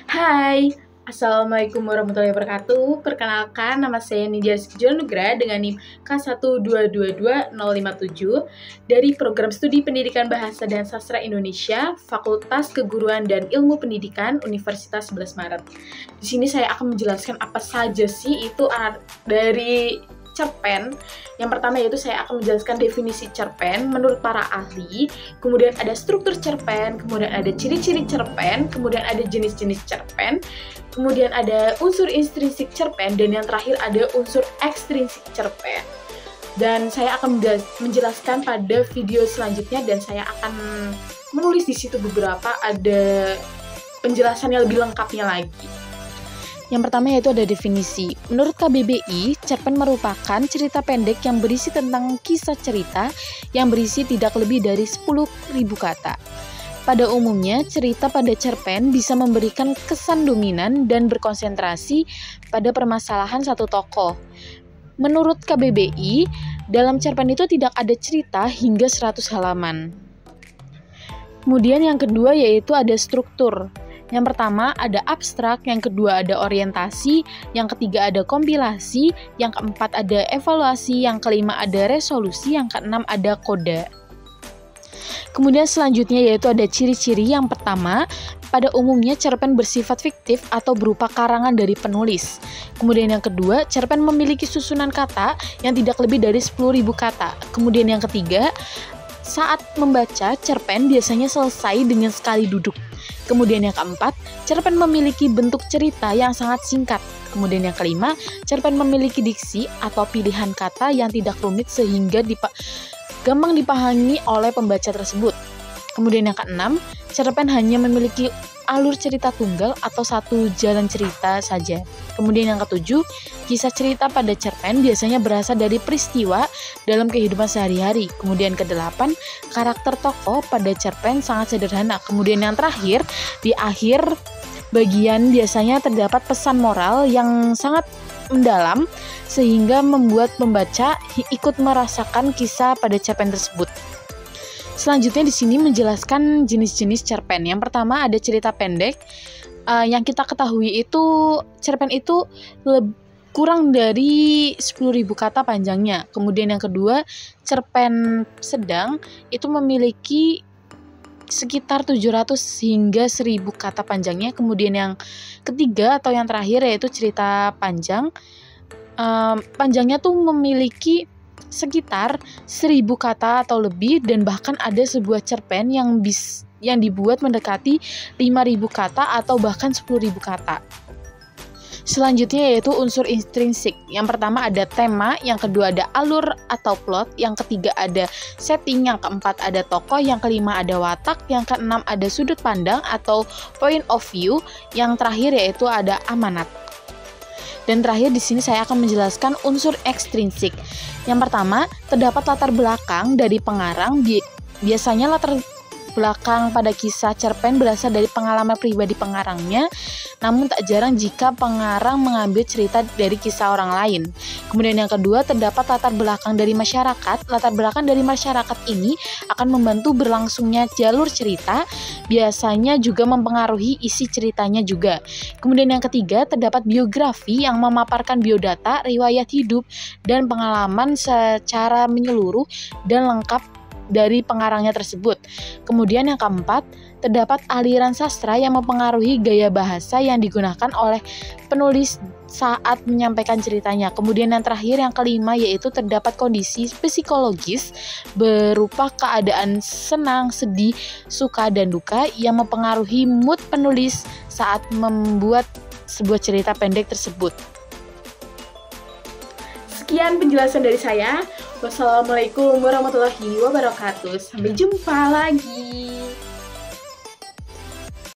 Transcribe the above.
Hai, Assalamualaikum warahmatullahi wabarakatuh. Perkenalkan, nama saya Nidya Nugra dengan NIM K1222057 dari Program Studi Pendidikan Bahasa dan Sastra Indonesia, Fakultas Keguruan dan Ilmu Pendidikan, Universitas 11 Maret. Di sini saya akan menjelaskan apa saja sih itu dari cerpen. Yang pertama yaitu saya akan menjelaskan definisi cerpen menurut para ahli, kemudian ada struktur cerpen, kemudian ada ciri-ciri cerpen, kemudian ada jenis-jenis cerpen, kemudian ada unsur intrinsik cerpen, dan yang terakhir ada unsur ekstrinsik cerpen. Dan saya akan menjelaskan pada video selanjutnya, dan saya akan menulis di situ beberapa ada penjelasan yang lebih lengkapnya lagi. Yang pertama yaitu ada definisi. Menurut KBBI, cerpen merupakan cerita pendek yang berisi tentang kisah cerita yang berisi tidak lebih dari 10.000 kata. Pada umumnya, cerita pada cerpen bisa memberikan kesan dominan dan berkonsentrasi pada permasalahan satu tokoh. Menurut KBBI, dalam cerpen itu tidak ada cerita hingga 100 halaman. Kemudian yang kedua yaitu ada struktur. Yang pertama ada abstrak, yang kedua ada orientasi, yang ketiga ada kompilasi, yang keempat ada evaluasi, yang kelima ada resolusi, yang keenam ada koda. Kemudian selanjutnya yaitu ada ciri-ciri. Yang pertama, pada umumnya cerpen bersifat fiktif atau berupa karangan dari penulis. Kemudian yang kedua, cerpen memiliki susunan kata yang tidak lebih dari 10.000 kata. Kemudian yang ketiga, saat membaca, cerpen biasanya selesai dengan sekali duduk. Kemudian yang keempat, cerpen memiliki bentuk cerita yang sangat singkat. Kemudian yang kelima, cerpen memiliki diksi atau pilihan kata yang tidak rumit sehingga gampang dipahami oleh pembaca tersebut. Kemudian yang keenam, cerpen hanya memiliki alur cerita tunggal atau satu jalan cerita saja. Kemudian yang ketujuh, kisah cerita pada cerpen biasanya berasal dari peristiwa dalam kehidupan sehari-hari. Kemudian kedelapan, karakter tokoh pada cerpen sangat sederhana. Kemudian yang terakhir, di akhir bagian biasanya terdapat pesan moral yang sangat mendalam sehingga membuat pembaca ikut merasakan kisah pada cerpen tersebut. Selanjutnya di sini menjelaskan jenis-jenis cerpen. Yang pertama ada cerita pendek. Yang kita ketahui itu cerpen itu kurang dari 10.000 kata panjangnya. Kemudian yang kedua, cerpen sedang itu memiliki sekitar 700 hingga 1.000 kata panjangnya. Kemudian yang ketiga atau yang terakhir yaitu cerita panjang. Panjangnya tuh memiliki sekitar 1.000 kata atau lebih, dan bahkan ada sebuah cerpen yang dibuat mendekati 5.000 kata atau bahkan 10.000 kata. Selanjutnya yaitu unsur intrinsik. Yang pertama ada tema, yang kedua ada alur atau plot, yang ketiga ada setting, yang keempat ada tokoh, yang kelima ada watak, yang keenam ada sudut pandang atau point of view, yang terakhir yaitu ada amanat. Dan terakhir di sini saya akan menjelaskan unsur ekstrinsik. Yang pertama, terdapat latar belakang dari pengarang. Biasanya latar belakang pada kisah cerpen berasal dari pengalaman pribadi pengarangnya, namun tak jarang jika pengarang mengambil cerita dari kisah orang lain. Kemudian yang kedua, terdapat latar belakang dari masyarakat. Latar belakang dari masyarakat ini akan membantu berlangsungnya jalur cerita, biasanya juga mempengaruhi isi ceritanya juga. Kemudian yang ketiga, terdapat biografi yang memaparkan biodata, riwayat hidup, dan pengalaman secara menyeluruh dan lengkap dari pengarangnya tersebut. Kemudian yang keempat, terdapat aliran sastra yang mempengaruhi gaya bahasa yang digunakan oleh penulis saat menyampaikan ceritanya. Kemudian yang terakhir, yang kelima, yaitu terdapat kondisi psikologis berupa keadaan senang, sedih, suka, dan duka yang mempengaruhi mood penulis saat membuat sebuah cerita pendek tersebut. Sekian penjelasan dari saya. Wassalamualaikum warahmatullahi wabarakatuh. Sampai jumpa lagi.